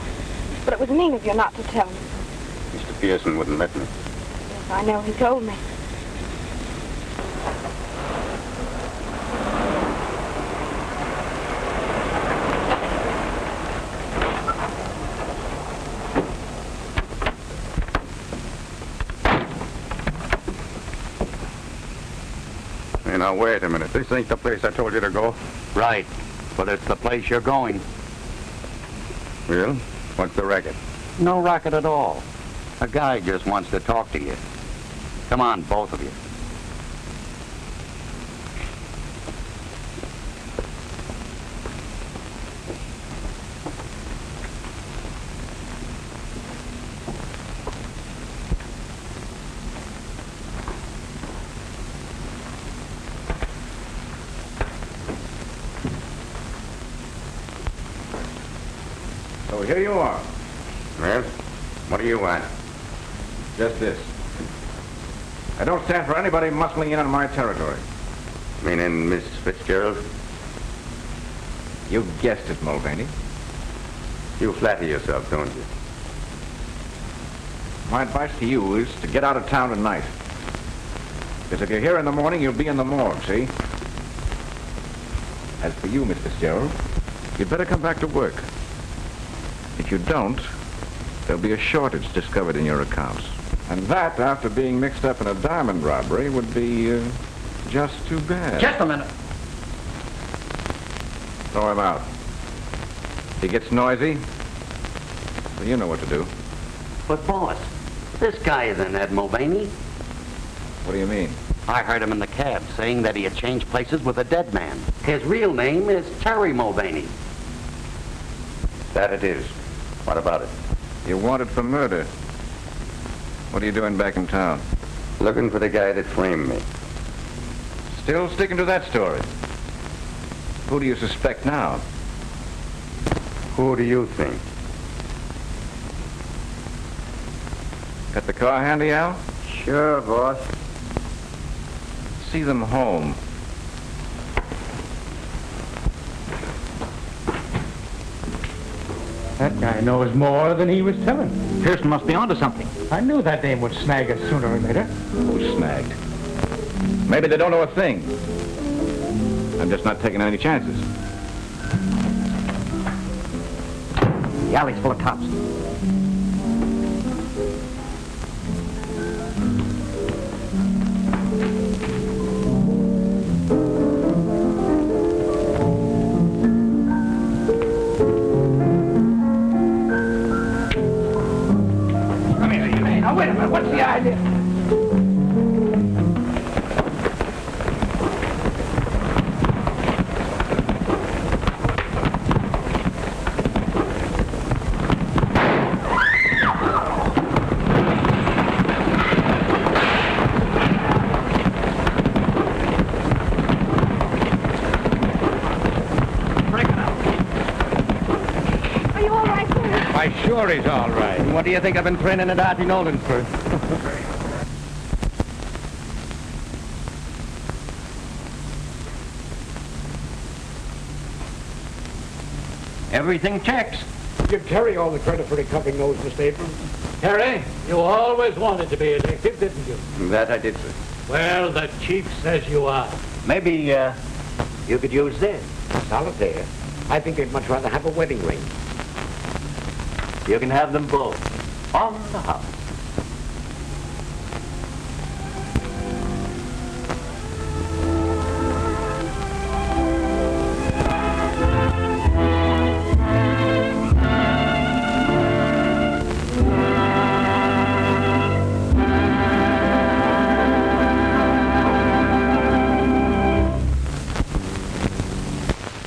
But it was mean of you not to tell me. Mr. Pearson wouldn't let me. Yes, I know. He told me. Hey, now, wait a minute. This ain't the place I told you to go. Right, but it's the place you're going. Well, what's the racket? No racket at all. A guy just wants to talk to you. Come on, both of you. So here you are. Well, what do you want? Just this. I don't stand for anybody muscling in on my territory. Meaning Miss Fitzgerald? You guessed it, Mulvaney. You flatter yourself, don't you? My advice to you is to get out of town tonight. Because if you're here in the morning, you'll be in the morgue, see? As for you, Miss Fitzgerald, you'd better come back to work. If you don't, there'll be a shortage discovered in your accounts. And that, after being mixed up in a diamond robbery, would be just too bad. Just a minute. Throw him out. If he gets noisy, well, you know what to do. But, boss, this guy isn't Ed Mulvaney. What do you mean? I heard him in the cab saying that he had changed places with a dead man. His real name is Terry Mulvaney. That it is. What about it? You're wanted for murder. What are you doing back in town? Looking for the guy that framed me. Still sticking to that story. Who do you suspect now? Who do you think? Got the car handy, Al? Sure, boss. See them home. That guy knows more than he was telling. Pearson must be onto something. I knew that dame would snag us sooner or later. Who's snagged? Maybe they don't know a thing. I'm just not taking any chances. The alley's full of cops. Wait a minute, what's the idea? Break it up. Are you all right, sir? Why, sure he's all right. What do you think I've been training at Auntie Nolan's for? Everything checks. Give Terry all the credit for recovering those, Mr. Abrams. Terry, You always wanted to be a detective, didn't you? That I did, sir. Well, the chief says you are. Maybe you could use this. Solitaire. I think they'd much rather have a wedding ring. You can have them both on the house.